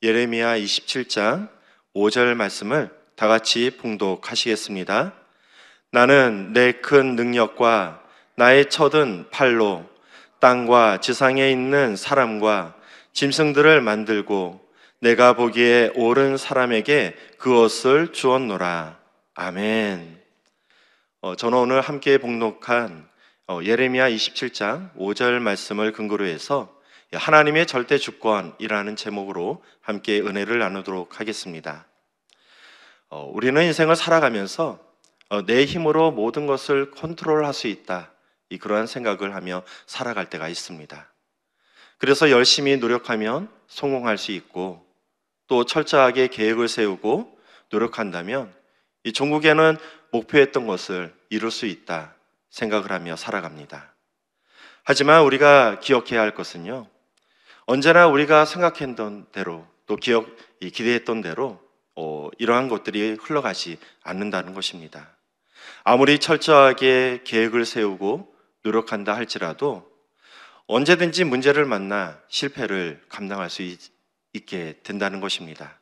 예레미야 27장 5절 말씀을 다 같이 봉독하시겠습니다. 나는 내 큰 능력과 나의 쳐든 팔로 땅과 지상에 있는 사람과 짐승들을 만들고 내가 보기에 옳은 사람에게 그것을 주었노라. 아멘. 저는 오늘 함께 봉독한 예레미야 27장 5절 말씀을 근거로 해서 하나님의 절대 주권이라는 제목으로 함께 은혜를 나누도록 하겠습니다. 우리는 인생을 살아가면서 내 힘으로 모든 것을 컨트롤할 수 있다, 그러한 생각을 하며 살아갈 때가 있습니다. 그래서 열심히 노력하면 성공할 수 있고, 또 철저하게 계획을 세우고 노력한다면 이 종국에는 목표했던 것을 이룰 수 있다 생각을 하며 살아갑니다. 하지만 우리가 기억해야 할 것은요, 언제나 우리가 생각했던 대로 또 기대했던 대로 이러한 것들이 흘러가지 않는다는 것입니다. 아무리 철저하게 계획을 세우고 노력한다 할지라도 언제든지 문제를 만나 실패를 감당할 수 있게 된다는 것입니다.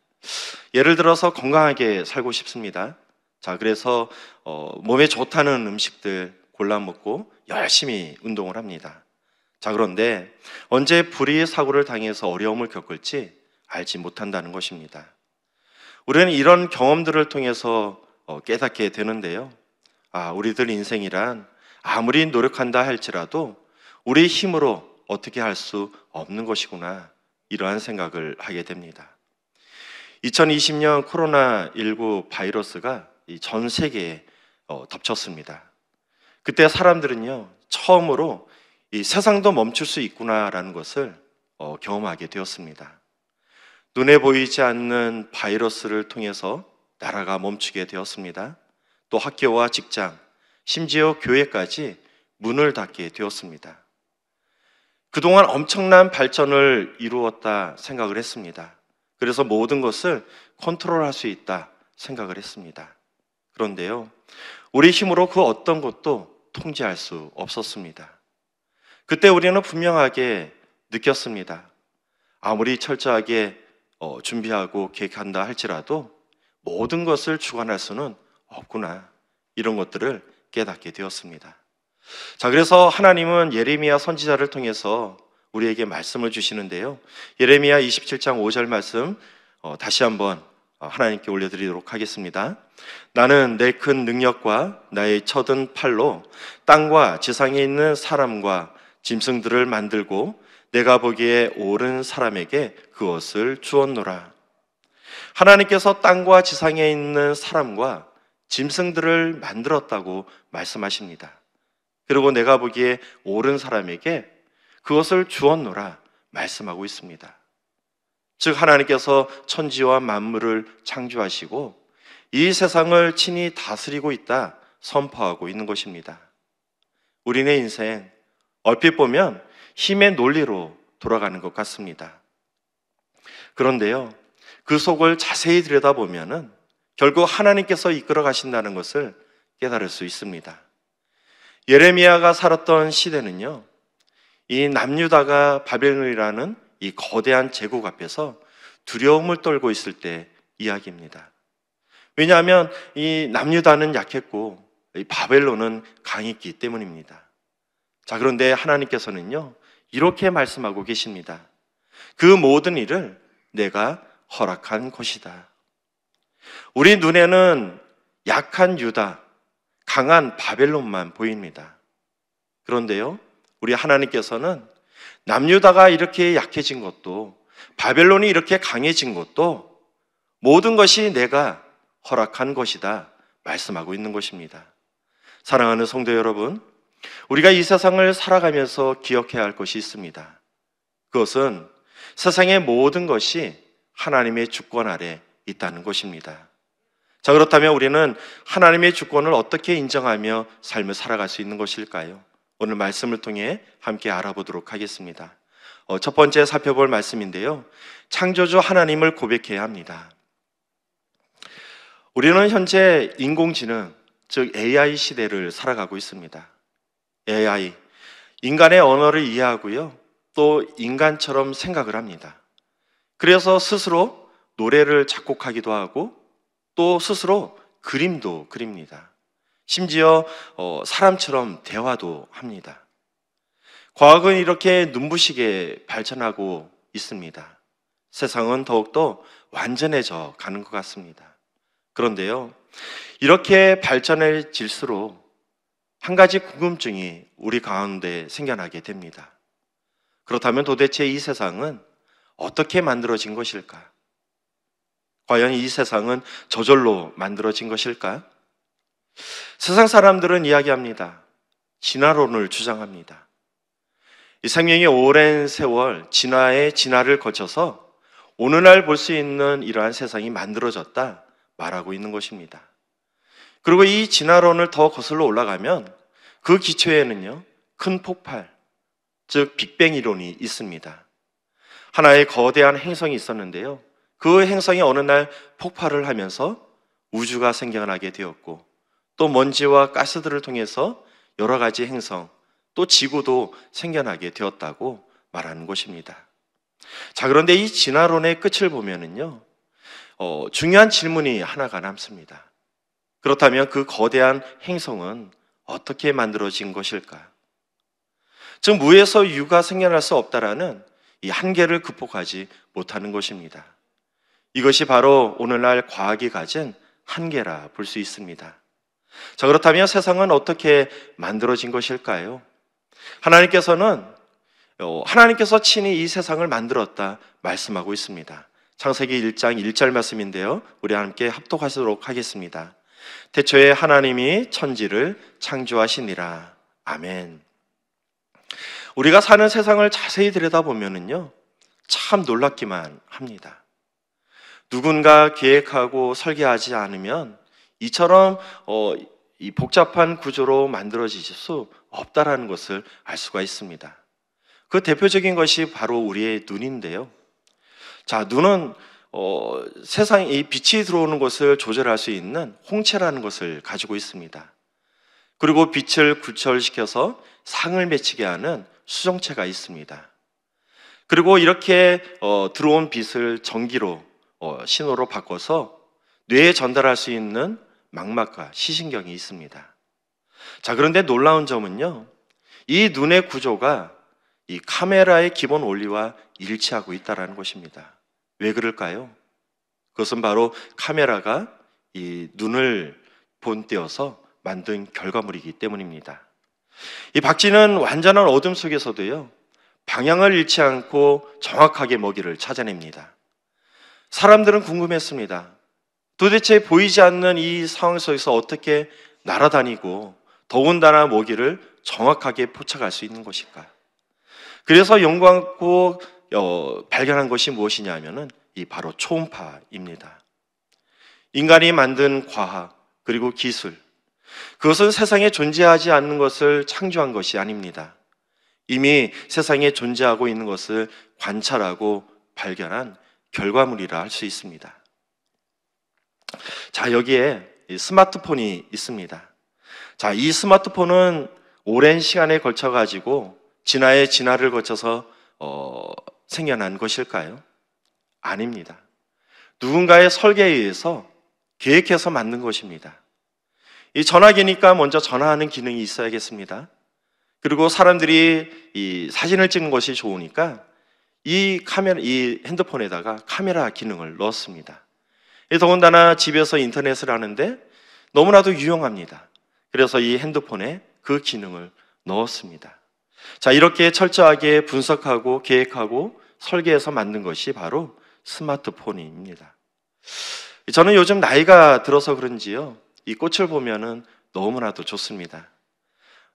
예를 들어서 건강하게 살고 싶습니다. 그래서 몸에 좋다는 음식들 골라 먹고 열심히 운동을 합니다. 그런데 언제 불의의 사고를 당해서 어려움을 겪을지 알지 못한다는 것입니다. 우리는 이런 경험들을 통해서 깨닫게 되는데요. 우리들 인생이란 아무리 노력한다 할지라도 우리 힘으로 어떻게 할 수 없는 것이구나, 이러한 생각을 하게 됩니다. 2020년 코로나19 바이러스가 전 세계에 덮쳤습니다. 그때 사람들은요, 처음으로 이 세상도 멈출 수 있구나라는 것을 경험하게 되었습니다. 눈에 보이지 않는 바이러스를 통해서 나라가 멈추게 되었습니다. 또 학교와 직장, 심지어 교회까지 문을 닫게 되었습니다. 그동안 엄청난 발전을 이루었다 생각을 했습니다. 그래서 모든 것을 컨트롤할 수 있다 생각을 했습니다. 그런데요, 우리 힘으로 그 어떤 것도 통제할 수 없었습니다. 그때 우리는 분명하게 느꼈습니다. 아무리 철저하게 준비하고 계획한다 할지라도 모든 것을 주관할 수는 없구나, 이런 것들을 깨닫게 되었습니다. 그래서 하나님은 예레미야 선지자를 통해서 우리에게 말씀을 주시는데요. 예레미야 27장 5절 말씀 다시 한번 하나님께 올려드리도록 하겠습니다. 나는 내 큰 능력과 나의 쳐든 팔로 땅과 지상에 있는 사람과 짐승들을 만들고 내가 보기에 옳은 사람에게 그것을 주었노라. 하나님께서 땅과 지상에 있는 사람과 짐승들을 만들었다고 말씀하십니다. 그리고 내가 보기에 옳은 사람에게 그것을 주었노라 말씀하고 있습니다. 즉 하나님께서 천지와 만물을 창조하시고 이 세상을 친히 다스리고 있다 선포하고 있는 것입니다. 우리네 인생 얼핏 보면 힘의 논리로 돌아가는 것 같습니다. 그런데요, 그 속을 자세히 들여다보면은 결국 하나님께서 이끌어 가신다는 것을 깨달을 수 있습니다. 예레미야가 살았던 시대는요, 이 남유다가 바벨론이라는 이 거대한 제국 앞에서 두려움을 떨고 있을 때 이야기입니다. 왜냐하면 이 남유다는 약했고 이 바벨론은 강했기 때문입니다. 그런데 하나님께서는요, 이렇게 말씀하고 계십니다. 그 모든 일을 내가 허락한 것이다. 우리 눈에는 약한 유다, 강한 바벨론만 보입니다. 그런데요, 우리 하나님께서는 남유다가 이렇게 약해진 것도, 바벨론이 이렇게 강해진 것도 모든 것이 내가 허락한 것이다 말씀하고 있는 것입니다. 사랑하는 성도 여러분, 우리가 이 세상을 살아가면서 기억해야 할 것이 있습니다. 그것은 세상의 모든 것이 하나님의 주권 아래 있다는 것입니다. 그렇다면 우리는 하나님의 주권을 어떻게 인정하며 삶을 살아갈 수 있는 것일까요? 오늘 말씀을 통해 함께 알아보도록 하겠습니다. 첫 번째 살펴볼 말씀인데요, 창조주 하나님을 고백해야 합니다. 우리는 현재 인공지능, 즉 AI 시대를 살아가고 있습니다. AI, 인간의 언어를 이해하고요, 또 인간처럼 생각을 합니다. 그래서 스스로 노래를 작곡하기도 하고 또 스스로 그림도 그립니다. 심지어 사람처럼 대화도 합니다. 과학은 이렇게 눈부시게 발전하고 있습니다. 세상은 더욱더 완전해져 가는 것 같습니다. 그런데요, 이렇게 발전해질수록 한 가지 궁금증이 우리 가운데 생겨나게 됩니다. 그렇다면 도대체 이 세상은 어떻게 만들어진 것일까? 과연 이 세상은 저절로 만들어진 것일까? 세상 사람들은 이야기합니다. 진화론을 주장합니다. 이 생명이 오랜 세월 진화의 진화를 거쳐서 오늘날 볼 수 있는 이러한 세상이 만들어졌다 말하고 있는 것입니다. 그리고 이 진화론을 더 거슬러 올라가면 그 기초에는요, 큰 폭발, 즉 빅뱅 이론이 있습니다. 하나의 거대한 행성이 있었는데요, 그 행성이 어느 날 폭발을 하면서 우주가 생겨나게 되었고 또 먼지와 가스들을 통해서 여러 가지 행성, 또 지구도 생겨나게 되었다고 말하는 것입니다. 자, 그런데 이 진화론의 끝을 보면은요, 중요한 질문이 하나가 남습니다. 그렇다면 그 거대한 행성은 어떻게 만들어진 것일까? 즉, 무에서 유가 생겨날 수 없다라는 이 한계를 극복하지 못하는 것입니다. 이것이 바로 오늘날 과학이 가진 한계라 볼 수 있습니다. 자, 그렇다면 세상은 어떻게 만들어진 것일까요? 하나님께서 친히 이 세상을 만들었다 말씀하고 있습니다. 창세기 1장 1절 말씀인데요, 우리 함께 합독하도록 하겠습니다. 태초에 하나님이 천지를 창조하시니라. 아멘. 우리가 사는 세상을 자세히 들여다보면은요, 참 놀랍기만 합니다. 누군가 계획하고 설계하지 않으면 이처럼 이 복잡한 구조로 만들어질 수 없다라는 것을 알 수가 있습니다. 그 대표적인 것이 바로 우리의 눈인데요. 자, 눈은 세상에 이 빛이 들어오는 것을 조절할 수 있는 홍채라는 것을 가지고 있습니다. 그리고 빛을 굴절시켜서 상을 맺히게 하는 수정체가 있습니다. 그리고 이렇게 들어온 빛을 전기로 신호로 바꿔서 뇌에 전달할 수 있는 망막과 시신경이 있습니다. 자, 그런데 놀라운 점은요, 이 눈의 구조가 이 카메라의 기본 원리와 일치하고 있다는 것입니다. 왜 그럴까요? 그것은 바로 카메라가 이 눈을 본떼어서 만든 결과물이기 때문입니다. 이 박쥐는 완전한 어둠 속에서도요, 방향을 잃지 않고 정확하게 먹이를 찾아냅니다. 사람들은 궁금했습니다. 도대체 보이지 않는 이 상황 속에서 어떻게 날아다니고 더군다나 먹이를 정확하게 포착할 수 있는 것일까? 그래서 연구하고 발견한 것이 무엇이냐 하면은 이 바로 초음파입니다. 인간이 만든 과학 그리고 기술, 그것은 세상에 존재하지 않는 것을 창조한 것이 아닙니다. 이미 세상에 존재하고 있는 것을 관찰하고 발견한 결과물이라 할 수 있습니다. 자, 여기에 스마트폰이 있습니다. 자, 이 스마트폰은 오랜 시간에 걸쳐 가지고 진화의 진화를 거쳐서 생겨난 것일까요? 아닙니다. 누군가의 설계에 의해서 계획해서 만든 것입니다. 이 전화기니까 먼저 전화하는 기능이 있어야겠습니다. 그리고 사람들이 이 사진을 찍는 것이 좋으니까 이 핸드폰에다가 카메라 기능을 넣었습니다. 더군다나 집에서 인터넷을 하는데 너무나도 유용합니다. 그래서 이 핸드폰에 그 기능을 넣었습니다. 자, 이렇게 철저하게 분석하고 계획하고 설계해서 만든 것이 바로 스마트폰입니다. 저는 요즘 나이가 들어서 그런지요, 이 꽃을 보면은 너무나도 좋습니다.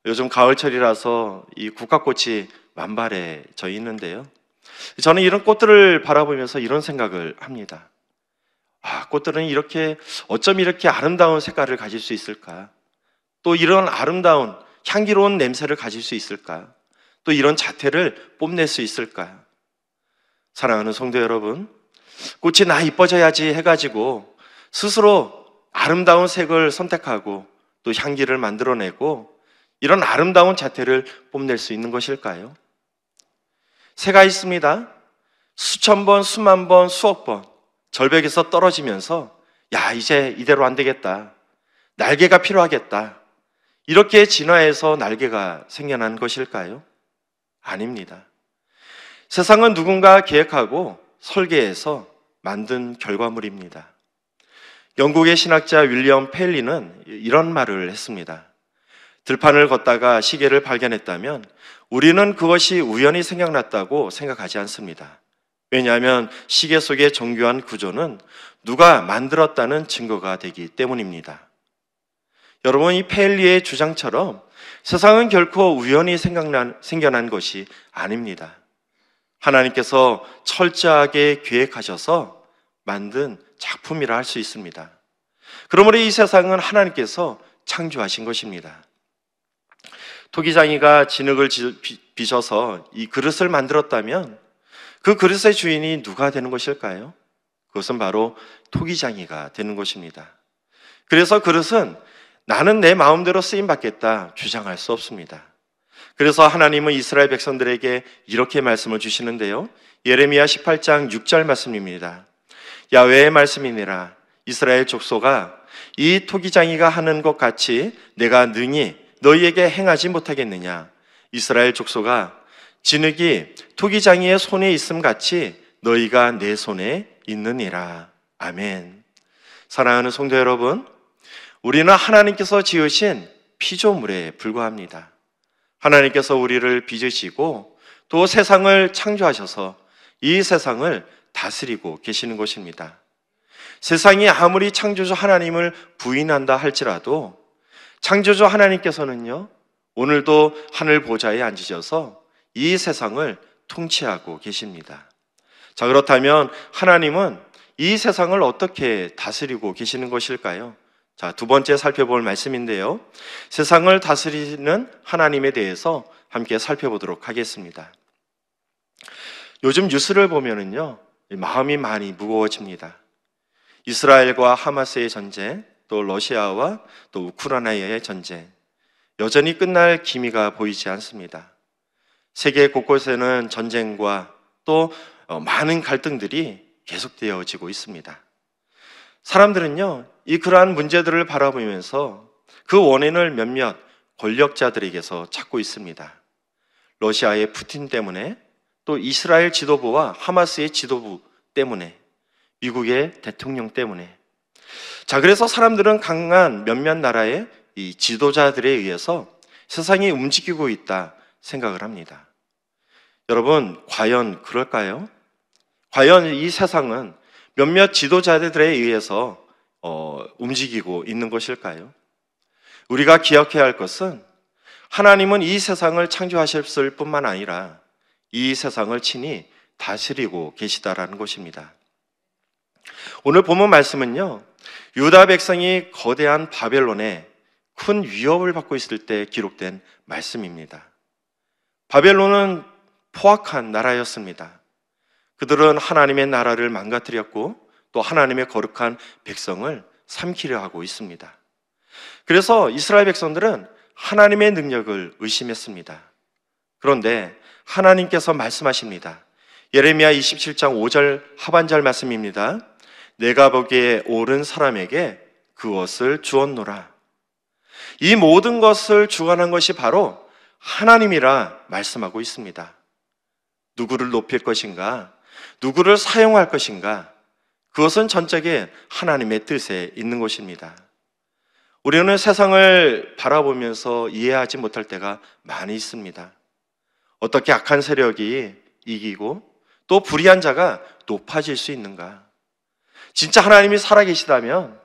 요즘 가을철이라서 이 국화꽃이 만발해져 있는데요, 저는 이런 꽃들을 바라보면서 이런 생각을 합니다. 꽃들은 어쩜 이렇게 아름다운 색깔을 가질 수 있을까? 또 이런 아름다운 향기로운 냄새를 가질 수 있을까? 또 이런 자태를 뽐낼 수 있을까? 사랑하는 성도 여러분, 꽃이 나 이뻐져야지 해가지고 스스로 아름다운 색을 선택하고 또 향기를 만들어내고 이런 아름다운 자태를 뽐낼 수 있는 것일까요? 새가 있습니다. 수천 번, 수만 번, 수억 번 절벽에서 떨어지면서 야, 이제 이대로 안 되겠다. 날개가 필요하겠다. 이렇게 진화해서 날개가 생겨난 것일까요? 아닙니다. 세상은 누군가 계획하고 설계해서 만든 결과물입니다. 영국의 신학자 윌리엄 페일리는 이런 말을 했습니다. 들판을 걷다가 시계를 발견했다면 우리는 그것이 우연히 생각났다고 생각하지 않습니다. 왜냐하면 시계 속의 정교한 구조는 누가 만들었다는 증거가 되기 때문입니다. 여러분, 이 페일리의 주장처럼 세상은 결코 우연히 생겨난 것이 아닙니다. 하나님께서 철저하게 계획하셔서 만든 작품이라 할 수 있습니다. 그러므로 이 세상은 하나님께서 창조하신 것입니다. 토기장이가 진흙을 빚어서 이 그릇을 만들었다면 그 그릇의 주인이 누가 되는 것일까요? 그것은 바로 토기장이가 되는 것입니다. 그래서 그릇은 나는 내 마음대로 쓰임받겠다 주장할 수 없습니다. 그래서 하나님은 이스라엘 백성들에게 이렇게 말씀을 주시는데요. 예레미야 18장 6절 말씀입니다. 야훼의 말씀이니라. 이스라엘 족속아, 이 토기장이가 하는 것 같이 내가 능히 너희에게 행하지 못하겠느냐. 이스라엘 족속아, 진흙이 토기장이의 손에 있음 같이 너희가 내 손에 있느니라. 아멘. 사랑하는 성도 여러분, 우리는 하나님께서 지으신 피조물에 불과합니다. 하나님께서 우리를 빚으시고 또 세상을 창조하셔서 이 세상을 다스리고 계시는 것입니다. 세상이 아무리 창조주 하나님을 부인한다 할지라도 창조주 하나님께서는요, 오늘도 하늘 보좌에 앉으셔서 이 세상을 통치하고 계십니다. 자, 그렇다면 하나님은 이 세상을 어떻게 다스리고 계시는 것일까요? 자, 두 번째 살펴볼 말씀인데요. 세상을 다스리는 하나님에 대해서 함께 살펴보도록 하겠습니다. 요즘 뉴스를 보면은요, 마음이 많이 무거워집니다. 이스라엘과 하마스의 전쟁, 또 러시아와 또 우크라이나의 전쟁, 여전히 끝날 기미가 보이지 않습니다. 세계 곳곳에는 전쟁과 또 많은 갈등들이 계속되어지고 있습니다. 사람들은요, 그러한 문제들을 바라보면서 그 원인을 몇몇 권력자들에게서 찾고 있습니다. 러시아의 푸틴 때문에, 또 이스라엘 지도부와 하마스의 지도부 때문에, 미국의 대통령 때문에. 자, 그래서 사람들은 강한 몇몇 나라의 이 지도자들에 의해서 세상이 움직이고 있다 생각을 합니다. 여러분, 과연 그럴까요? 과연 이 세상은 몇몇 지도자들에 의해서 움직이고 있는 것일까요? 우리가 기억해야 할 것은 하나님은 이 세상을 창조하셨을 뿐만 아니라 이 세상을 친히 다스리고 계시다라는 것입니다. 오늘 본문 말씀은요, 유다 백성이 거대한 바벨론에 큰 위협을 받고 있을 때 기록된 말씀입니다. 바벨론은 포악한 나라였습니다. 그들은 하나님의 나라를 망가뜨렸고 또 하나님의 거룩한 백성을 삼키려 하고 있습니다. 그래서 이스라엘 백성들은 하나님의 능력을 의심했습니다. 그런데 하나님께서 말씀하십니다. 예레미야 27장 5절 하반절 말씀입니다. 내가 보기에 옳은 사람에게 그것을 주었노라. 이 모든 것을 주관한 것이 바로 하나님이라 말씀하고 있습니다. 누구를 높일 것인가? 누구를 사용할 것인가? 그것은 전적인 하나님의 뜻에 있는 것입니다. 우리는 세상을 바라보면서 이해하지 못할 때가 많이 있습니다. 어떻게 악한 세력이 이기고 또 불의한 자가 높아질 수 있는가? 진짜 하나님이 살아계시다면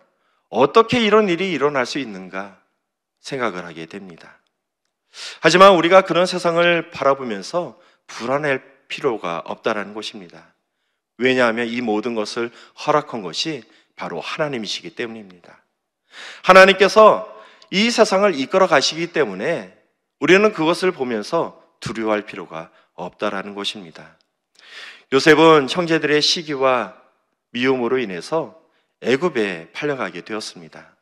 어떻게 이런 일이 일어날 수 있는가 생각을 하게 됩니다. 하지만 우리가 그런 세상을 바라보면서 불안할 필요가 없다라는 것입니다. 왜냐하면 이 모든 것을 허락한 것이 바로 하나님이시기 때문입니다. 하나님께서 이 세상을 이끌어 가시기 때문에 우리는 그것을 보면서 두려워할 필요가 없다라는 것입니다. 요셉은 형제들의 시기와 미움으로 인해서 애굽에 팔려가게 되었습니다.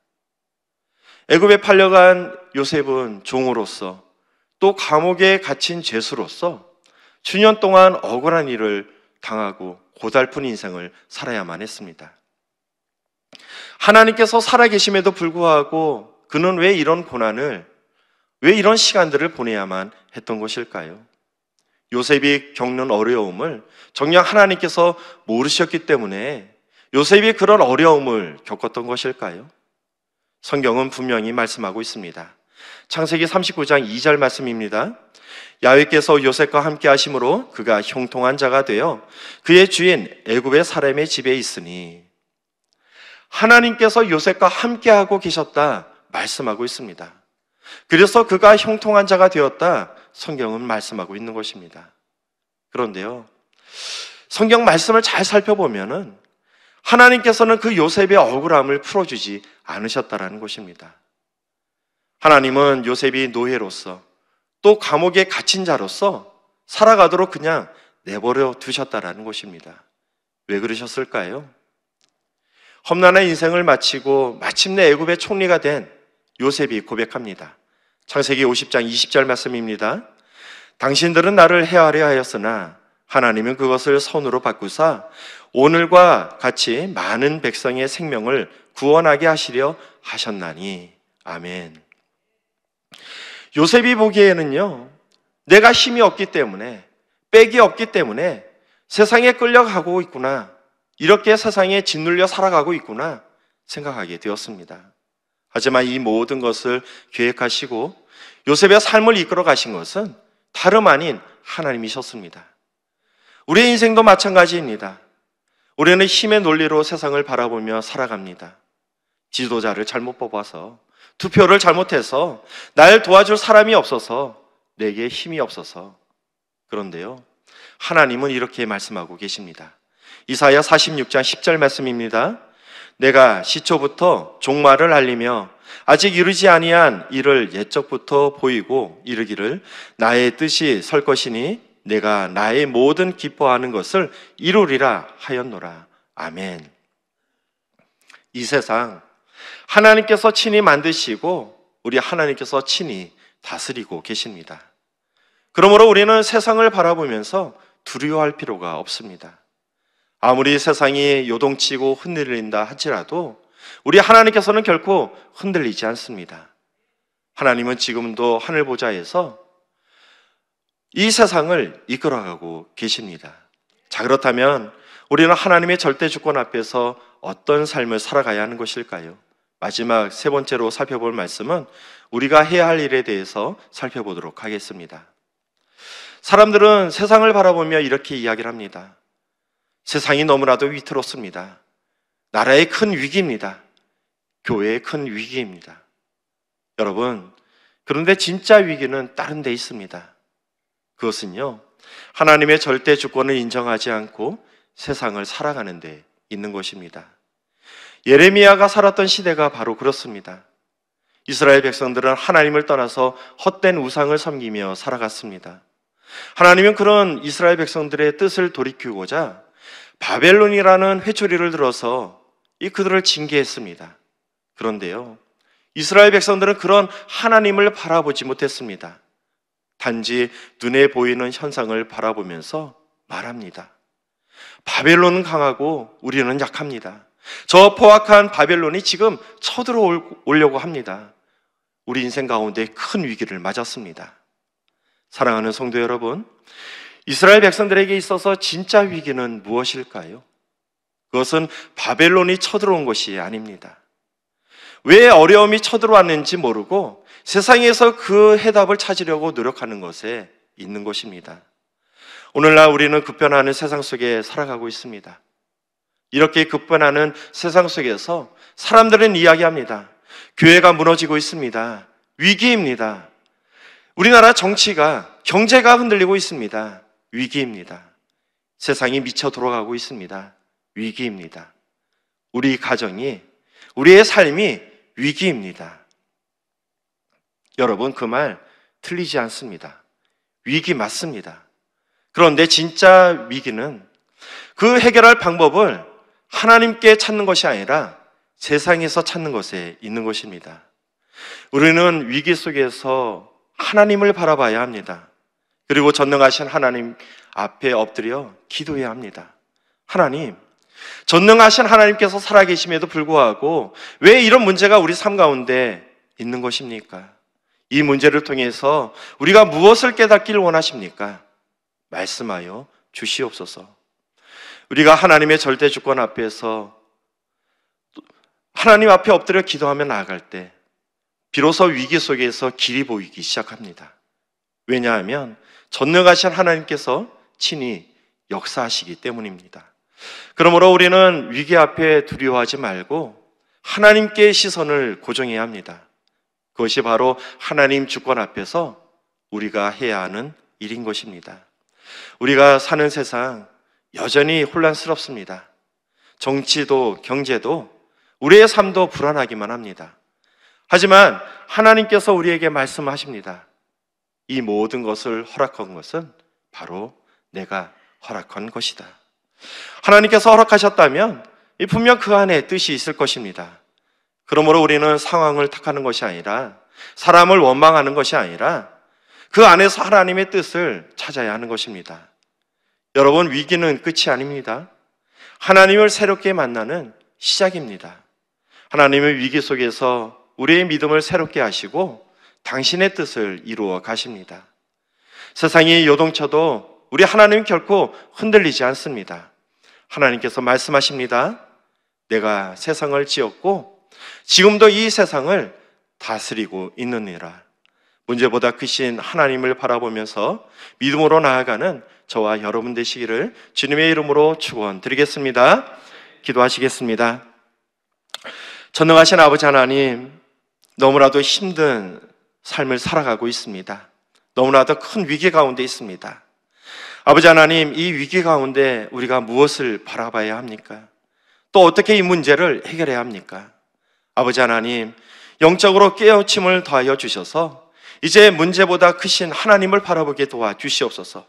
애굽에 팔려간 요셉은 종으로서 또 감옥에 갇힌 죄수로서 수년 동안 억울한 일을 당하고 고달픈 인생을 살아야만 했습니다. 하나님께서 살아계심에도 불구하고 그는 왜 이런 고난을, 왜 이런 시간들을 보내야만 했던 것일까요? 요셉이 겪는 어려움을 정녕 하나님께서 모르셨기 때문에 요셉이 그런 어려움을 겪었던 것일까요? 성경은 분명히 말씀하고 있습니다. 창세기 39장 2절 말씀입니다. 야훼께서 요셉과 함께 하심으로 그가 형통한 자가 되어 그의 주인 애굽의 사람의 집에 있으니, 하나님께서 요셉과 함께하고 계셨다 말씀하고 있습니다. 그래서 그가 형통한 자가 되었다 성경은 말씀하고 있는 것입니다. 그런데요, 성경 말씀을 잘 살펴보면은 하나님께서는 그 요셉의 억울함을 풀어주지 않으셨다라는 것입니다. 하나님은 요셉이 노예로서 또 감옥에 갇힌 자로서 살아가도록 그냥 내버려 두셨다라는 것입니다. 왜 그러셨을까요? 험난한 인생을 마치고 마침내 애굽의 총리가 된 요셉이 고백합니다. 창세기 50장 20절 말씀입니다. 당신들은 나를 해하려 하였으나 하나님은 그것을 선으로 바꾸사 오늘과 같이 많은 백성의 생명을 구원하게 하시려 하셨나니. 아멘. 요셉이 보기에는요, 내가 힘이 없기 때문에, 빽이 없기 때문에 세상에 끌려가고 있구나, 이렇게 세상에 짓눌려 살아가고 있구나 생각하게 되었습니다. 하지만 이 모든 것을 계획하시고 요셉의 삶을 이끌어 가신 것은 다름 아닌 하나님이셨습니다. 우리의 인생도 마찬가지입니다. 우리는 힘의 논리로 세상을 바라보며 살아갑니다. 지도자를 잘못 뽑아서, 투표를 잘못해서, 날 도와줄 사람이 없어서, 내게 힘이 없어서. 그런데요, 하나님은 이렇게 말씀하고 계십니다. 이사야 46장 10절 말씀입니다. 내가 시초부터 종말을 알리며 아직 이루지 아니한 일을 옛적부터 보이고 이르기를 나의 뜻이 설 것이니 내가 나의 모든 기뻐하는 것을 이루리라 하였노라. 아멘. 이 세상 하나님께서 친히 만드시고 우리 하나님께서 친히 다스리고 계십니다. 그러므로 우리는 세상을 바라보면서 두려워할 필요가 없습니다. 아무리 세상이 요동치고 흔들린다 할지라도 우리 하나님께서는 결코 흔들리지 않습니다. 하나님은 지금도 하늘 보좌에서 이 세상을 이끌어가고 계십니다. 자, 그렇다면 우리는 하나님의 절대 주권 앞에서 어떤 삶을 살아가야 하는 것일까요? 마지막 세 번째로 살펴볼 말씀은 우리가 해야 할 일에 대해서 살펴보도록 하겠습니다. 사람들은 세상을 바라보며 이렇게 이야기를 합니다. 세상이 너무나도 위태롭습니다. 나라의 큰 위기입니다. 교회의 큰 위기입니다. 여러분, 그런데 진짜 위기는 다른 데 있습니다. 그것은요, 하나님의 절대 주권을 인정하지 않고 세상을 살아가는 데 있는 것입니다. 예레미야가 살았던 시대가 바로 그렇습니다. 이스라엘 백성들은 하나님을 떠나서 헛된 우상을 섬기며 살아갔습니다. 하나님은 그런 이스라엘 백성들의 뜻을 돌이키고자 바벨론이라는 회초리를 들어서 그들을 징계했습니다. 그런데요, 이스라엘 백성들은 그런 하나님을 바라보지 못했습니다. 단지 눈에 보이는 현상을 바라보면서 말합니다. 바벨론은 강하고 우리는 약합니다. 저 포악한 바벨론이 지금 쳐들어오려고 합니다. 우리 인생 가운데 큰 위기를 맞았습니다. 사랑하는 성도 여러분, 이스라엘 백성들에게 있어서 진짜 위기는 무엇일까요? 그것은 바벨론이 쳐들어온 것이 아닙니다. 왜 어려움이 쳐들어왔는지 모르고 세상에서 그 해답을 찾으려고 노력하는 것에 있는 것입니다. 오늘날 우리는 급변하는 세상 속에 살아가고 있습니다. 이렇게 급변하는 세상 속에서 사람들은 이야기합니다. 교회가 무너지고 있습니다. 위기입니다. 우리나라 정치가, 경제가 흔들리고 있습니다. 위기입니다. 세상이 미쳐 돌아가고 있습니다. 위기입니다. 우리 가정이, 우리의 삶이 위기입니다. 여러분, 그 말 틀리지 않습니다. 위기 맞습니다. 그런데 진짜 위기는 그 해결할 방법을 하나님께 찾는 것이 아니라 세상에서 찾는 것에 있는 것입니다. 우리는 위기 속에서 하나님을 바라봐야 합니다. 그리고 전능하신 하나님 앞에 엎드려 기도해야 합니다. 하나님, 전능하신 하나님께서 살아계심에도 불구하고 왜 이런 문제가 우리 삶 가운데 있는 것입니까? 이 문제를 통해서 우리가 무엇을 깨닫기를 원하십니까? 말씀하여 주시옵소서. 우리가 하나님의 절대 주권 앞에서 하나님 앞에 엎드려 기도하며 나아갈 때 비로소 위기 속에서 길이 보이기 시작합니다. 왜냐하면 전능하신 하나님께서 친히 역사하시기 때문입니다. 그러므로 우리는 위기 앞에 두려워하지 말고 하나님께 시선을 고정해야 합니다. 그것이 바로 하나님 주권 앞에서 우리가 해야 하는 일인 것입니다. 우리가 사는 세상 여전히 혼란스럽습니다. 정치도 경제도 우리의 삶도 불안하기만 합니다. 하지만 하나님께서 우리에게 말씀하십니다. 이 모든 것을 허락한 것은 바로 내가 허락한 것이다. 하나님께서 허락하셨다면 분명 그 안에 뜻이 있을 것입니다. 그러므로 우리는 상황을 탓하는 것이 아니라, 사람을 원망하는 것이 아니라 그 안에서 하나님의 뜻을 찾아야 하는 것입니다. 여러분, 위기는 끝이 아닙니다. 하나님을 새롭게 만나는 시작입니다. 하나님의 위기 속에서 우리의 믿음을 새롭게 하시고 당신의 뜻을 이루어 가십니다. 세상이 요동쳐도 우리 하나님 결코 흔들리지 않습니다. 하나님께서 말씀하십니다. 내가 세상을 지었고 지금도 이 세상을 다스리고 있느니라. 문제보다 크신 하나님을 바라보면서 믿음으로 나아가는 저와 여러분 되시기를 주님의 이름으로 축원드리겠습니다. 기도하시겠습니다. 전능하신 아버지 하나님, 너무나도 힘든 삶을 살아가고 있습니다. 너무나도 큰 위기 가운데 있습니다. 아버지 하나님, 이 위기 가운데 우리가 무엇을 바라봐야 합니까? 또 어떻게 이 문제를 해결해야 합니까? 아버지 하나님, 영적으로 깨우침을 더하여 주셔서 이제 문제보다 크신 하나님을 바라보게 도와주시옵소서.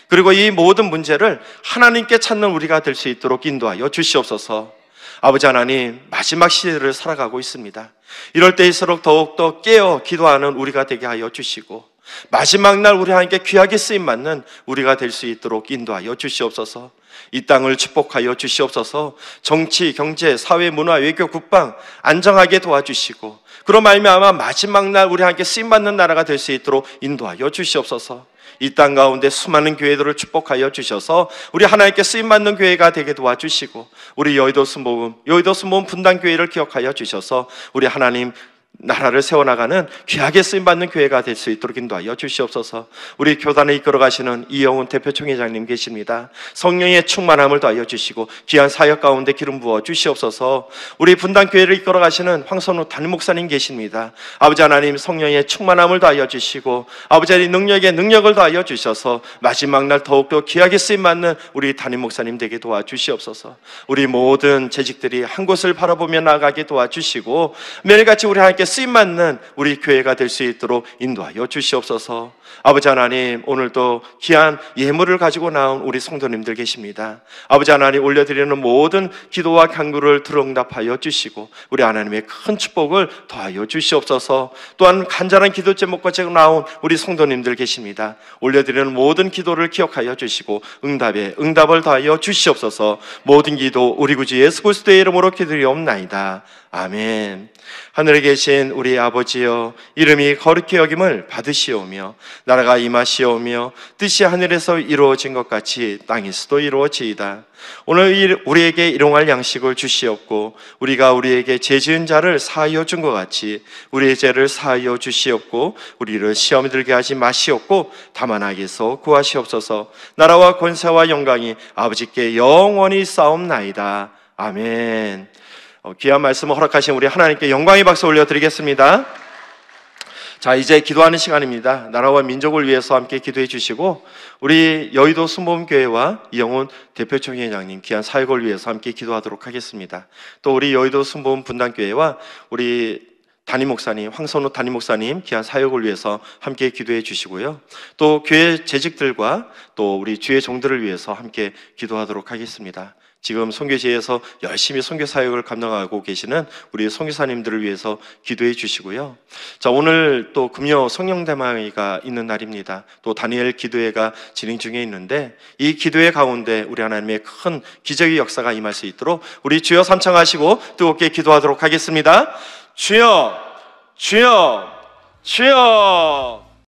그리고 이 모든 문제를 하나님께 찾는 우리가 될 수 있도록 인도하여 주시옵소서. 아버지 하나님, 마지막 시대를 살아가고 있습니다. 이럴 때일수록 더욱더 깨어 기도하는 우리가 되게 하여 주시고, 마지막 날 우리 하나님께 귀하게 쓰임받는 우리가 될 수 있도록 인도하여 주시옵소서. 이 땅을 축복하여 주시옵소서. 정치, 경제, 사회, 문화, 외교, 국방 안정하게 도와주시고, 그로 말미암아 마지막 날 우리 하나님께 쓰임받는 나라가 될 수 있도록 인도하여 주시옵소서. 이 땅 가운데 수많은 교회들을 축복하여 주셔서 우리 하나님께 쓰임받는 교회가 되게 도와주시고, 우리 여의도 순복음 분당교회를 기억하여 주셔서 우리 하나님 나라를 세워나가는 귀하게 쓰임받는 교회가 될 수 있도록 인도하여 주시옵소서. 우리 교단을 이끌어가시는 이영훈 대표총회장님 계십니다. 성령의 충만함을 더하여 주시고 귀한 사역 가운데 기름 부어 주시옵소서. 우리 분당교회를 이끌어가시는 황선우 담임 목사님 계십니다. 아버지 하나님, 성령의 충만함을 더하여 주시고 아버지 하나님 능력에 능력을 더하여 주셔서 마지막 날 더욱더 귀하게 쓰임받는 우리 담임 목사님 되게 도와주시옵소서. 우리 모든 재직들이 한 곳을 바라보며 나아가게 도와주시고 매일같이 우리 하나님께 쓰임받는 우리 교회가 될 수 있도록 인도하여 주시옵소서. 아버지 하나님, 오늘도 귀한 예물을 가지고 나온 우리 성도님들 계십니다. 아버지 하나님, 올려드리는 모든 기도와 간구를 들응답하여 주시고 우리 하나님의 큰 축복을 더하여 주시옵소서. 또한 간절한 기도 제목과 가지고 나온 우리 성도님들 계십니다. 올려드리는 모든 기도를 기억하여 주시고 응답을 더하여 주시옵소서. 모든 기도 우리 구주 예수 그리스도의 이름으로 기도드리옵나이다. 아멘. 하늘에 계신 우리 아버지여, 이름이 거룩히 여김을 받으시오며 나라가 임하시오며 뜻이 하늘에서 이루어진 것 같이 땅에서도 이루어지이다. 오늘 우리에게 일용할 양식을 주시옵고 우리가 우리에게 죄 지은 자를 사하여 준 것 같이 우리의 죄를 사하여 주시옵고 우리를 시험에 들게 하지 마시옵고 다만 악에서 구하시옵소서. 나라와 권세와 영광이 아버지께 영원히 싸움나이다. 아멘. 귀한 말씀을 허락하신 우리 하나님께 영광의 박수 올려드리겠습니다. 자, 이제 기도하는 시간입니다. 나라와 민족을 위해서 함께 기도해 주시고 우리 여의도 순복음교회와 이영훈 대표총회장님 귀한 사역을 위해서 함께 기도하도록 하겠습니다. 또 우리 여의도 순복음 분당교회와 우리 담임 목사님, 황선우 담임 목사님 귀한 사역을 위해서 함께 기도해 주시고요. 또 교회 재직들과 또 우리 주의 종들을 위해서 함께 기도하도록 하겠습니다. 지금 선교지에서 열심히 선교 사역을 감당하고 계시는 우리 선교사님들을 위해서 기도해 주시고요. 자, 오늘 또 금요 성령대마이가 있는 날입니다. 또 다니엘 기도회가 진행 중에 있는데 이 기도회 가운데 우리 하나님의 큰 기적의 역사가 임할 수 있도록 우리 주여 삼창하시고 뜨겁게 기도하도록 하겠습니다. 주여, 주여, 주여.